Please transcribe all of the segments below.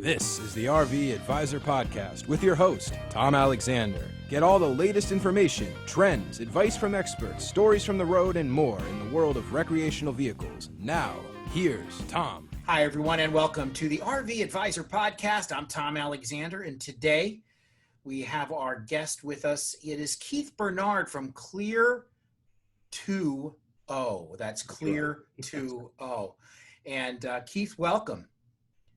This is the RV Advisor Podcast with your host, Tom Alexander. Get all the latest information, trends, advice from experts, stories from the road, and more in the world of recreational vehicles. Now, here's Tom. Hi, everyone, and welcome to the RV Advisor Podcast. I'm Tom Alexander, and today we have our guest with us. It is Keith Bernard from CLEAR20. That's CLEAR20. And Keith, welcome.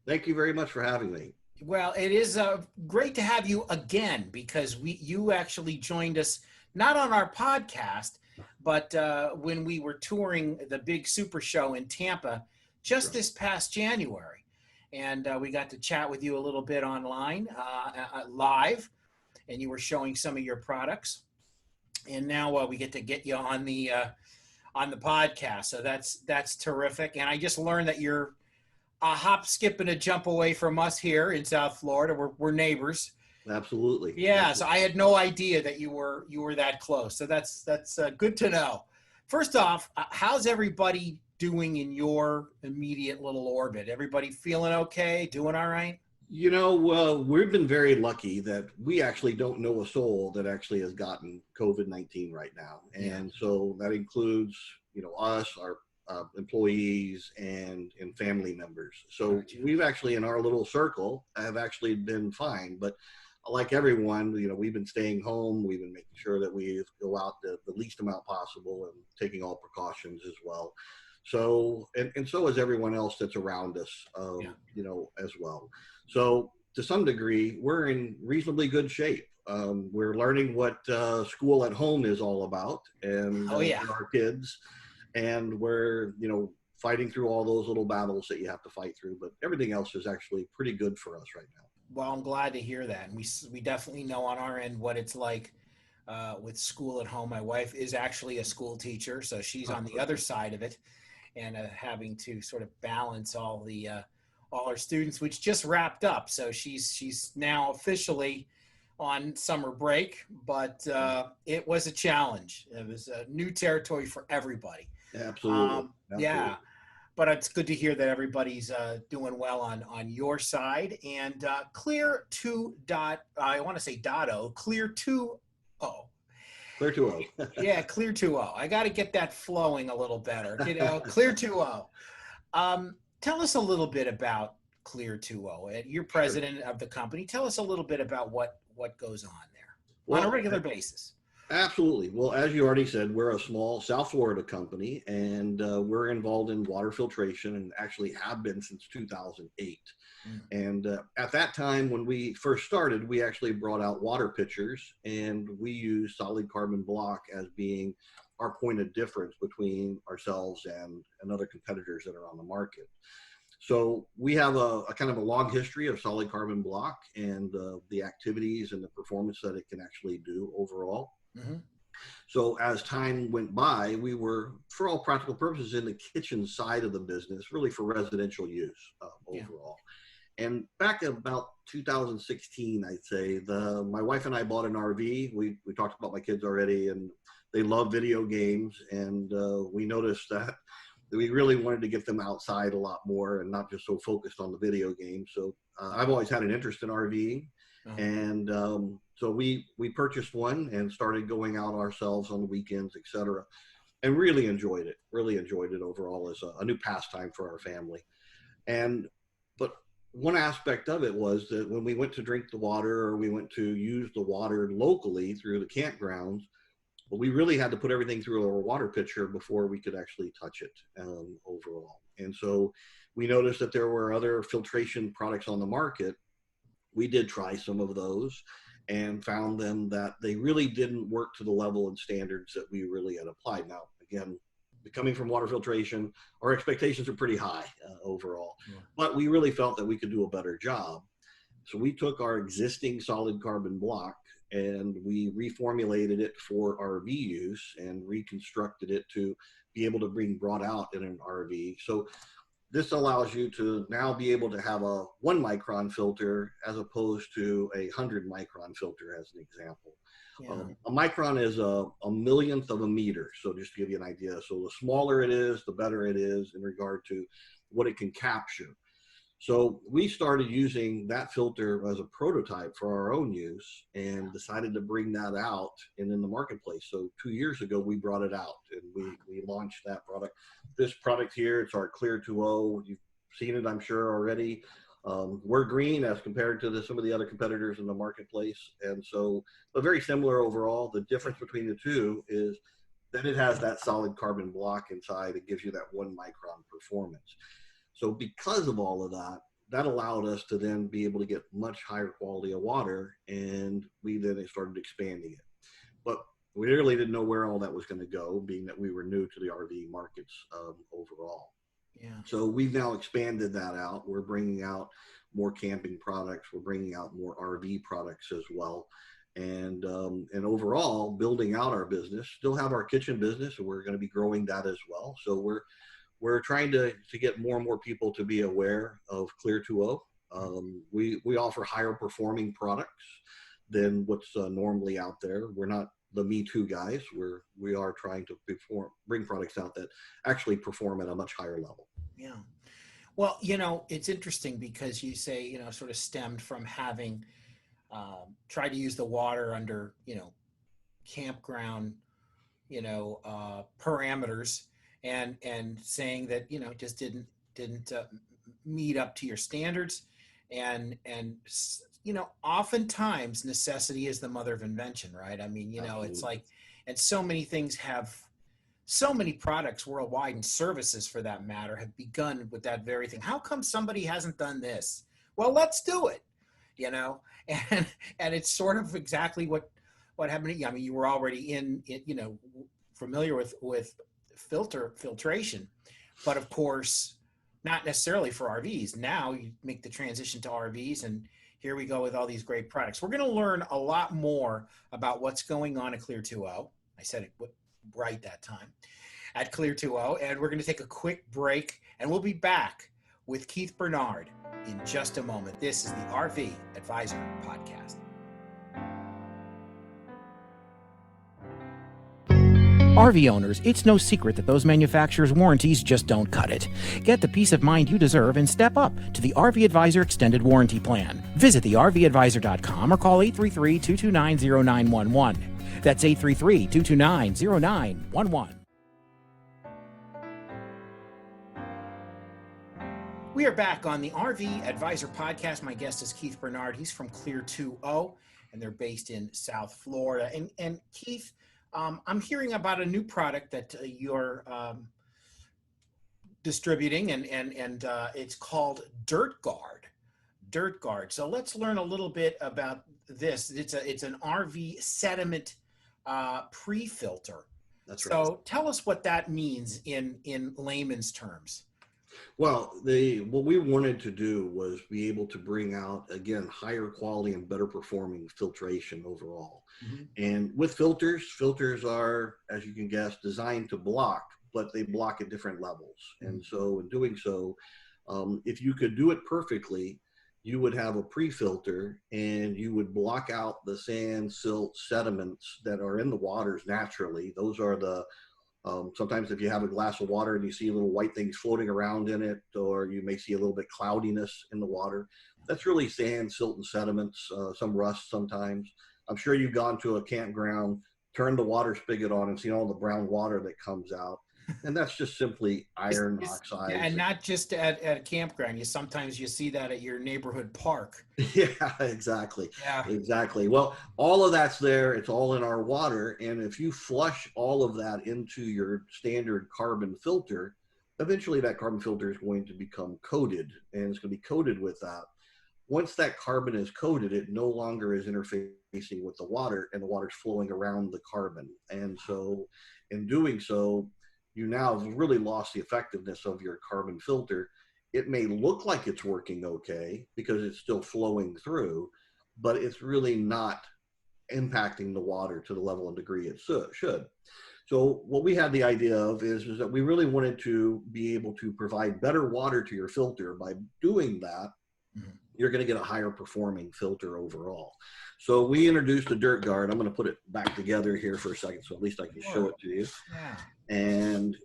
Thank you very much for having me. Well, it is great to have you again because you actually joined us not on our podcast, but when we were touring the big super show in Tampa just this past January. And we got to chat with you a little bit online, live, and you were showing some of your products. And now we get to get you on the podcast. So that's terrific. And I just learned that you're a hop, skip, and a jump away from us here in South Florida. We're neighbors. Absolutely. Yeah. Absolutely. So I had no idea that you were that close. So that's good to know. First off, how's everybody doing in your immediate little orbit? Everybody feeling okay? Doing all right? You know, we've been very lucky that we actually don't know a soul that actually has gotten COVID-19 right now. And so that includes, us, our employees and family members. So we've actually, in our little circle, have actually been fine. But like everyone, we've been staying home. We've been making sure that we go out the least amount possible and taking all precautions as well. So, and so is everyone else that's around us, as well. So to some degree, we're in reasonably good shape. We're learning what school at home is all about and our kids. And we're, fighting through all those little battles that you have to fight through. But everything else is actually pretty good for us right now. Well, I'm glad to hear that. And we definitely know on our end what it's like with school at home. My wife is actually a school teacher, so she's on the other side of it and having to sort of balance all our students, which just wrapped up. So she's now officially on summer break, but it was a challenge. It was a new territory for everybody. Absolutely. Yeah, but it's good to hear that everybody's doing well on your side. And CLEAR20. CLEAR20. Yeah, CLEAR20. I got to get that flowing a little better. CLEAR20. Tell us a little bit about CLEAR20. You're president of the company. Tell us a little bit about what goes on there on a regular basis. Absolutely. Well, as you already said, we're a small South Florida company, and we're involved in water filtration and actually have been since 2008. And at that time, when we first started, we actually brought out water pitchers, and we used solid carbon block as being our point of difference between ourselves and other competitors that are on the market. So we have a kind of a long history of solid carbon block and the activities and the performance that it can actually do overall. Mm-hmm. So as time went by, we were, for all practical purposes, in the kitchen side of the business, really for residential use overall. And back in about 2016, I'd say, my wife and I bought an RV. We talked about my kids already, and they love video games. And we noticed that we really wanted to get them outside a lot more and not just so focused on the video games. So I've always had an interest in RVing. And so we purchased one and started going out ourselves on the weekends, etc., and really enjoyed it overall as a new pastime for our family. But one aspect of it was that when we went to drink the water or we went to use the water locally through the campgrounds, we really had to put everything through our water pitcher before we could actually touch it overall. And so we noticed that there were other filtration products on the market. We did try some of those and found them that they really didn't work to the level and standards that we really had applied. Now, again, coming from water filtration, our expectations are pretty high overall, but we really felt that we could do a better job. So we took our existing solid carbon block and we reformulated it for RV use and reconstructed it to be able to be brought out in an RV. So this allows you to now be able to have a 1 micron filter as opposed to a 100 micron filter, as an example. A micron is a millionth of a meter. So just to give you an idea, so the smaller it is, the better it is in regard to what it can capture. So we started using that filter as a prototype for our own use and decided to bring that out and in the marketplace. So 2 years ago, we brought it out and we launched that product. This product here, it's our CLEAR20. You've seen it, I'm sure, already. We're green as compared to some of the other competitors in the marketplace. And so, but very similar overall. The difference between the two is that it has that solid carbon block inside. It gives you that 1 micron performance. So because of all of that, that allowed us to then be able to get much higher quality of water, and we then started expanding it. But we really didn't know where all that was going to go, being that we were new to the RV markets overall. Yeah. So we've now expanded that out. We're bringing out more camping products. We're bringing out more RV products as well. And overall, building out our business, still have our kitchen business, and we're going to be growing that as well. So we're trying to get more and more people to be aware of CLEAR20. We offer higher performing products than what's normally out there. We're not the Me Too guys. We are trying to bring products out that actually perform at a much higher level. Yeah. Well, you know, it's interesting because you say, you know, sort of stemmed from having tried to use the water under, you know, campground, you know, parameters, and saying that, you know, just didn't meet up to your standards, and you know, oftentimes necessity is the mother of invention, right? I mean, you know, Absolutely. it's like, and so many things have, so many products worldwide, and services for that matter, have begun with that very thing. How come somebody hasn't done this? Well, let's do it, you know, and it's sort of exactly what happened. I mean, you were already in you know, familiar with filtration, but of course, not necessarily for RVs. Now you make the transition to RVs, and here we go with all these great products. We're going to learn a lot more about what's going on at CLEAR20. I said it right that time, at CLEAR20, and we're going to take a quick break, and we'll be back with Keith Bernard in just a moment. This is the RV Advisor Podcast. RV owners, it's no secret that those manufacturers' warranties just don't cut it. Get the peace of mind you deserve and step up to the RV Advisor Extended Warranty Plan. Visit thervadvisor.com or call 833-229-0911. That's 833-229-0911. We are back on the RV Advisor Podcast. My guest is Keith Bernard. He's from CLEAR20, and they're based in South Florida. And Keith, I'm hearing about a new product that you're distributing, and it's called Dirt Guard. Dirt Guard. So let's learn a little bit about this. It's an RV sediment pre-filter. That's right. So tell us what that means in layman's terms. Well, what we wanted to do was be able to bring out, again, higher quality and better performing filtration overall. Mm-hmm. And with filters are, as you can guess, designed to block, but they block at different levels. Mm-hmm. And so in doing so, if you could do it perfectly, you would have a pre-filter and you would block out the sand, silt, sediments that are in the waters naturally. Those are the sometimes if you have a glass of water and you see little white things floating around in it, or you may see a little bit cloudiness in the water, that's really sand, silt, and sediments, some rust sometimes. I'm sure you've gone to a campground, turned the water spigot on, and seen all the brown water that comes out. And that's just simply iron oxide. And not just at a campground. Sometimes you see that at your neighborhood park. Yeah, exactly. Yeah. Exactly. Well, all of that's there. It's all in our water. And if you flush all of that into your standard carbon filter, eventually that carbon filter is going to become coated, and it's going to be coated with that. Once that carbon is coated, it no longer is interfacing with the water, and the water's flowing around the carbon. And so in doing so, you now have really lost the effectiveness of your carbon filter. It may look like it's working okay because it's still flowing through, but it's really not impacting the water to the level and degree it should. So what we had the idea of is that we really wanted to be able to provide better water to your filter. By doing that, you're going to get a higher performing filter overall. So we introduced the Dirt Guard. I'm going to put it back together here for a second, so at least I can show it to you. Yeah. And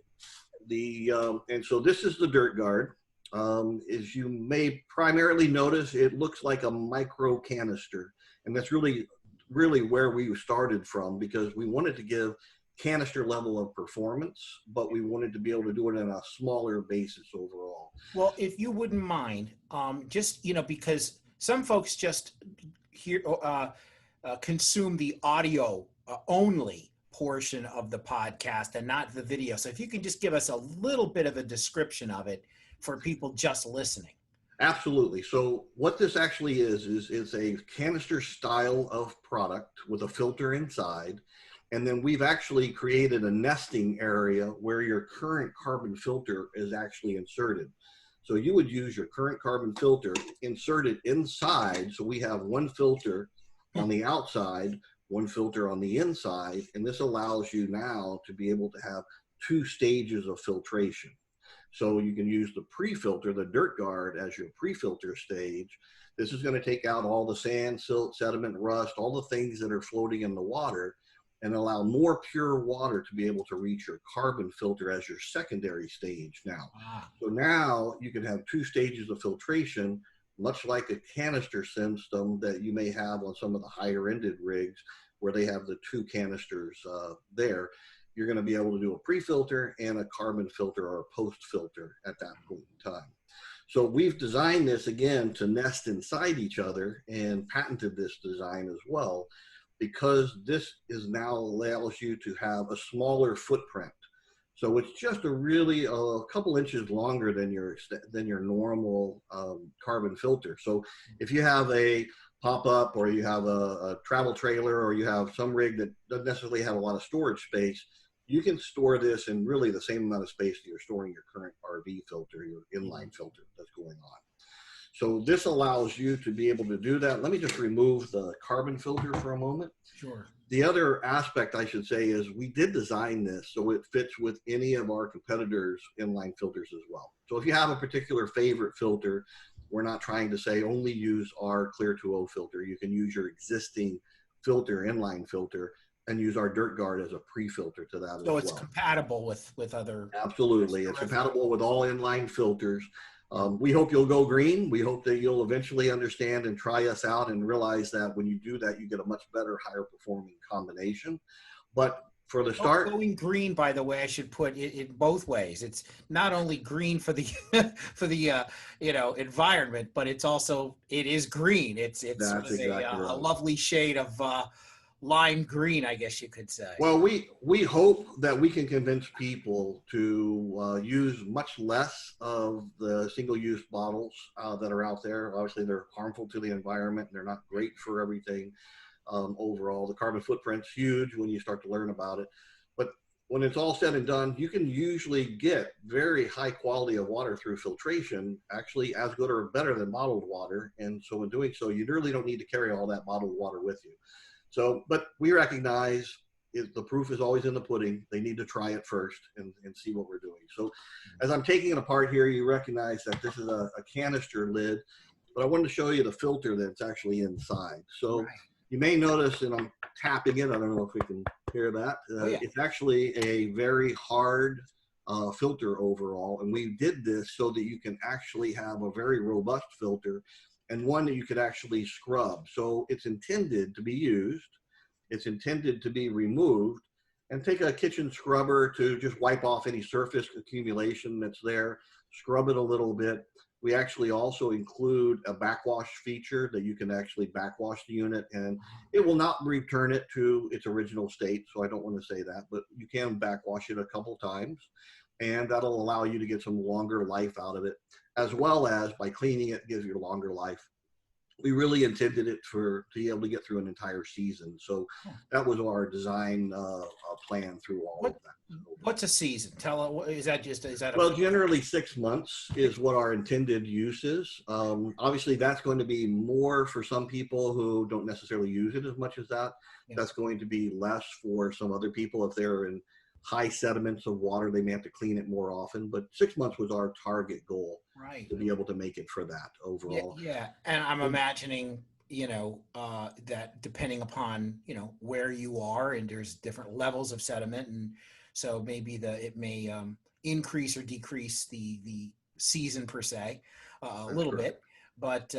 so this is the Dirt Guard. As you may primarily notice, it looks like a micro canister. And that's really where we started from, because we wanted to give canister level of performance, but we wanted to be able to do it on a smaller basis overall. Well, if you wouldn't mind, just, because some folks just consume the audio only portion of the podcast and not the video. So if you can just give us a little bit of a description of it for people just listening. Absolutely. So what this actually is it's a canister style of product with a filter inside. And then we've actually created a nesting area where your current carbon filter is actually inserted. So you would use your current carbon filter, insert it inside. So we have one filter on the outside, one filter on the inside. And this allows you now to be able to have 2 stages of filtration. So you can use the pre-filter, the dirt guard, as your pre-filter stage. This is going to take out all the sand, silt, sediment, rust, all the things that are floating in the water, and allow more pure water to be able to reach your carbon filter as your secondary stage now. So now you can have 2 stages of filtration, much like a canister system that you may have on some of the higher ended rigs where they have the 2 canisters there. You're going to be able to do a pre-filter and a carbon filter or a post-filter at that point in time. So we've designed this again to nest inside each other and patented this design as well, because this is now allows you to have a smaller footprint. So it's just a couple inches longer than your normal carbon filter. So if you have a pop-up, or you have a travel trailer, or you have some rig that doesn't necessarily have a lot of storage space, you can store this in really the same amount of space that you're storing your current RV filter, your inline filter that's going on. So this allows you to be able to do that. Let me just remove the carbon filter for a moment. Sure. The other aspect I should say is we did design this so it fits with any of our competitors' inline filters as well. So if you have a particular favorite filter, we're not trying to say only use our CLEAR20 filter. You can use your existing filter, inline filter, and use our dirt guard as a pre-filter to that as well. So it's compatible with other. Absolutely. It's compatible with all inline filters. We hope you'll go green. We hope that you'll eventually understand and try us out and realize that when you do that, you get a much better, higher performing combination. But for the start, going green, by the way, I should put it in both ways. It's not only green for the for the environment, but it is green. It's sort of exactly a lovely shade of lime green, I guess you could say. Well, we hope that we can convince people to use much less of the single-use bottles that are out there. Obviously, they're harmful to the environment. They're not great for everything. Overall, the carbon footprint's huge when you start to learn about it. But when it's all said and done, you can usually get very high quality of water through filtration, actually as good or better than bottled water. And so in doing so, you really don't need to carry all that bottled water with you. So, but we recognize the proof is always in the pudding. They need to try it first and see what we're doing. So as I'm taking it apart here, you recognize that this is a canister lid, but I wanted to show you the filter that's actually inside. So you may notice, and I'm tapping it, I don't know if we can hear that. It's actually a very hard filter overall. And we did this so that you can actually have a very robust filter and one that you could actually scrub. So it's intended to be used, it's intended to be removed, and take a kitchen scrubber to just wipe off any surface accumulation that's there, scrub it a little bit. We actually also include a backwash feature that you can actually backwash the unit, and it will not return it to its original state, so I don't want to say that, but you can backwash it a couple times, and that'll allow you to get some longer life out of it, as well as by cleaning it, gives you a longer life. We really intended it to be able to get through an entire season. So that was our design plan through all of that. What's a season? Is that well, generally 6 months is what our intended use is. Obviously that's going to be more for some people who don't necessarily use it as much as that. That's going to be less for some other people. If they're in high sediments of water, they may have to clean it more often, but 6 months was our target goal, to be able to make it for that overall. Yeah. And I'm imagining, that depending upon, where you are, and there's different levels of sediment. And so maybe it may increase or decrease the season per se, a That's little correct. bit,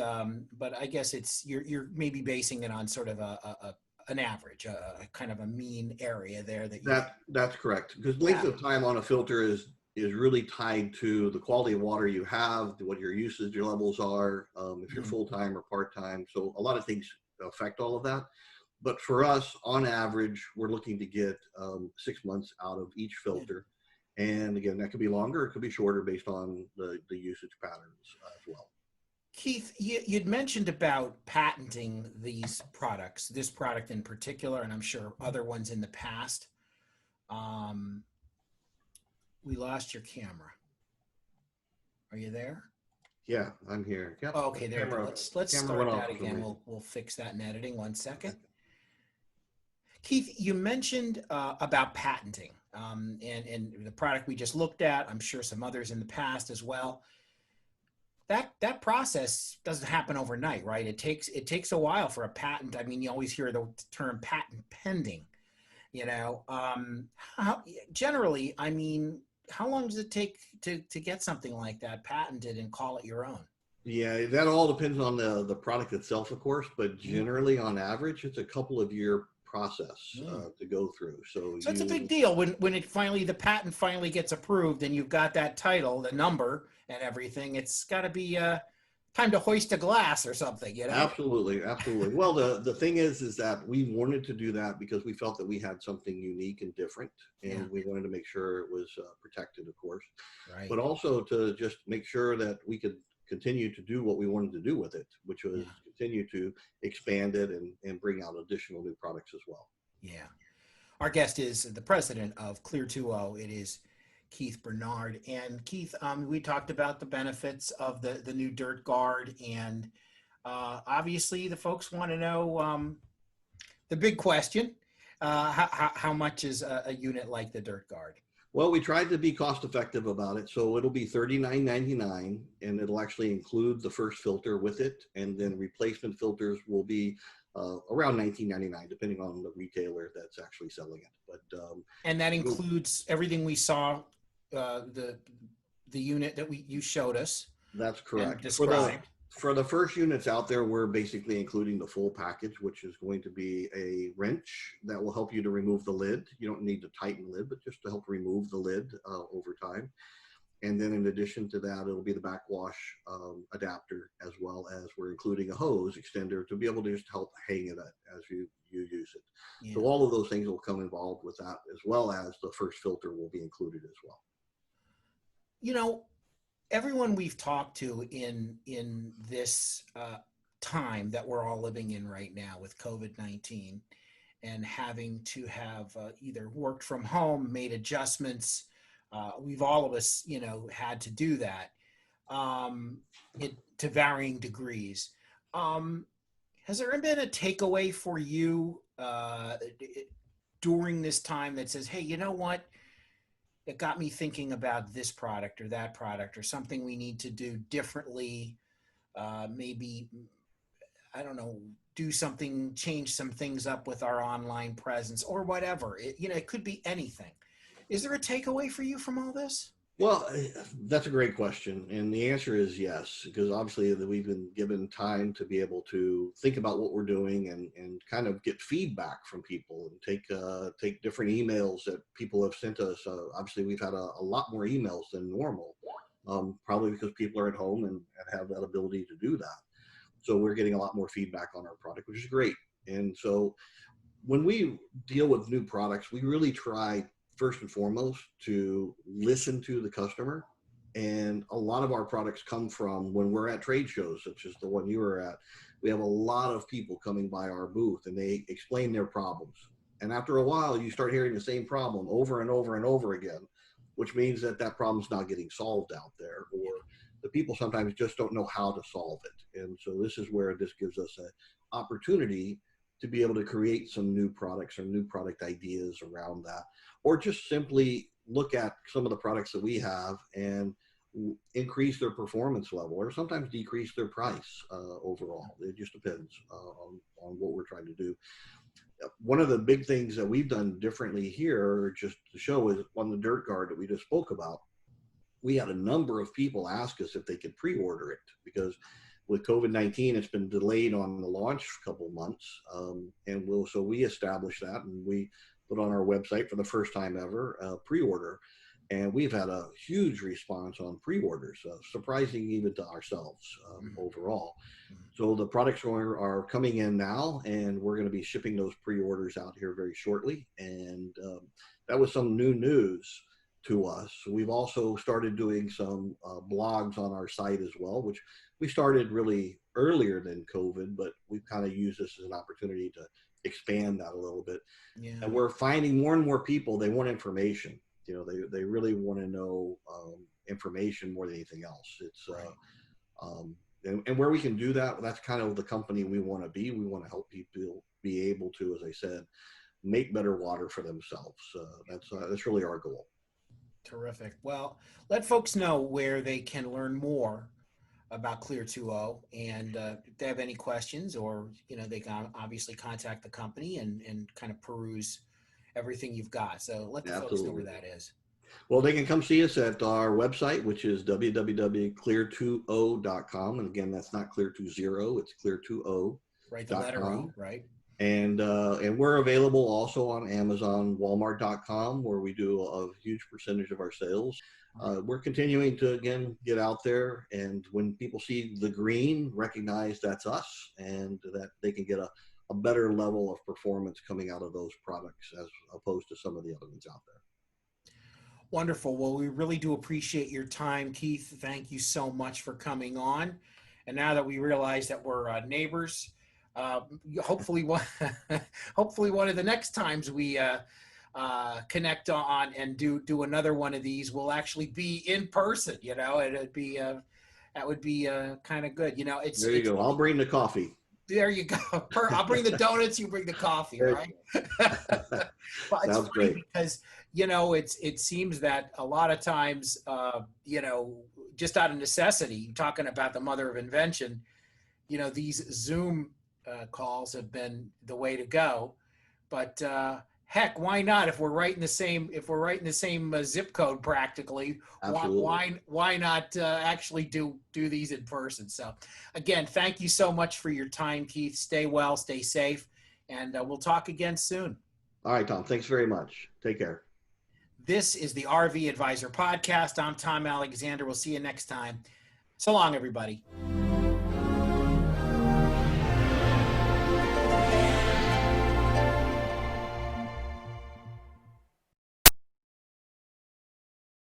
but I guess it's you're maybe basing it on sort of an average, a kind of a mean area there that you. That's correct. Because length Yeah. of time on a filter is really tied to the quality of water you have, what your usage levels are, if you're Mhm. full time or part time. So a lot of things affect all of that. But for us, on average, we're looking to get 6 months out of each filter. And again, that could be longer, it could be shorter based on the usage patterns as well. Keith, you'd mentioned about patenting these products, this product in particular, and I'm sure other ones in the past. Um, we lost your camera. Are you there? Yeah, I'm here. Yep. Oh, okay, there we go. Let's Camera went start off that for some again. reason. We'll fix that in editing. 1 second. Keith, you mentioned about patenting, and the product we just looked at. I'm sure some others in the past as well. That process doesn't happen overnight, right? It takes a while for a patent. I mean, you always hear the term patent pending. You know, generally, I mean, how long does it take to get something like that patented and call it your own? Yeah, that all depends on the product itself, of course, but Mm. generally on average, it's a couple of year process Mm. to go through. So So it's a big deal when it finally the patent finally gets approved and you've got that title, the number, and everything. It's got to be time to hoist a glass or something, you know? absolutely, absolutely. Well, the thing is that we wanted to do that because we felt that we had something unique and different, Yeah, and we wanted to make sure it was protected, of course, right. but also to just make sure that we could continue to do what we wanted to do with it, which was Yeah, continue to expand it and bring out additional new products as well. yeah. Our guest is the president of CLEAR20. It is Keith Bernard. And Keith, we talked about the benefits of the new Dirt Guard, and obviously the folks want to know the big question: how much is a unit like the Dirt Guard? Well, we tried to be cost effective about it. So it'll be $39.99 and it'll actually include the first filter with it. And then replacement filters will be around $19.99, depending on the retailer that's actually selling it. But And that includes everything we saw, the unit that you showed us that's and correct. described. For the first units out there, we're basically including the full package, which is going to be a wrench that will help you to remove the lid. You don't need to tighten the lid, but just to help remove the lid over time. And then in addition to that, it'll be the backwash adapter, as well as we're including a hose extender to be able to just help hang it as you use it. Yeah. So all of those things will come involved with that, as well as the first filter will be included as well. You know, everyone we've talked to in this time that we're all living in right now with COVID-19 and having to have either worked from home, made adjustments, we've all of us, you know, had to do that to varying degrees. Has there been a takeaway for you during this time that says, hey, you know what? It got me thinking about this product or that product or something we need to do differently. Maybe, I don't know, do something, change some things up with our online presence or whatever. It could be anything. Is there a takeaway for you from all this? Well, that's a great question. And the answer is yes, because obviously we've been given time to be able to think about what we're doing and kind of get feedback from people and take different emails that people have sent us. Obviously, we've had a lot more emails than normal, probably because people are at home and have that ability to do that. So we're getting a lot more feedback on our product, which is great. And so when we deal with new products, we really try first and foremost to listen to the customer. And a lot of our products come from when we're at trade shows, such as the one you were at. We have a lot of people coming by our booth and they explain their problems. And after a while, you start hearing the same problem over and over and over again, which means that problem's not getting solved out there, or the people sometimes just don't know how to solve it. And so this is where this gives us an opportunity to be able to create some new products or new product ideas around that, or just simply look at some of the products that we have and increase their performance level, or sometimes decrease their price overall. It just depends on what we're trying to do. One of the big things that we've done differently here, just to show, is on the Dirt Guard that we just spoke about. we had a number of people ask us if they could pre-order it, because with COVID-19, it's been delayed on the launch a couple months. So we established that, and we put on our website for the first time ever, pre-order. And we've had a huge response on pre-orders, surprising even to ourselves overall. So the products are coming in now, and we're going to be shipping those pre-orders out here very shortly. And that was some new news to us. We've also started doing some blogs on our site as well, which we started really earlier than COVID, but we've kind of used this as an opportunity to expand that a little bit. Yeah. And we're finding more and more people, they want information. You know, they really want to know information more than anything else. It's right. And where we can do that, that's kind of the company we want to be. We want to help people be able to, as I said, make better water for themselves. That's really our goal. Terrific. Well, let folks know where they can learn more about CLEAR20, and if they have any questions, or they can obviously contact the company and kind of peruse everything you've got. So let the folks know where that is. Well, they can come see us at our website, which is www.clear20.com. And again, that's not Clear20, it's Clear20. Right, the letter E, right? And we're available also on Amazon, Walmart.com, where we do a huge percentage of our sales. We're continuing to, again, get out there, and when people see the green, recognize that's us, and that they can get a better level of performance coming out of those products as opposed to some of the other ones out there. Wonderful. Well, we really do appreciate your time, Keith. Thank you so much for coming on. And now that we realize that we're neighbors, hopefully one of the next times we connect on and do another one of these, we'll actually be in person. It'd be that would be kind of good. There you go. I'll bring the coffee. There you go. I'll bring the donuts. You bring the coffee, right? Well, it's Sounds funny great. because it seems that a lot of times, just out of necessity, talking about the mother of invention, these Zoom calls have been the way to go. But heck, why not? If we're right in the same zip code practically, why not actually do these in person? So again, thank you so much for your time, Keith. Stay well, stay safe, and we'll talk again soon. All right, Tom. Thanks very much. Take care. This is the RV Advisor Podcast. I'm Tom Alexander. We'll see you next time. So long, everybody.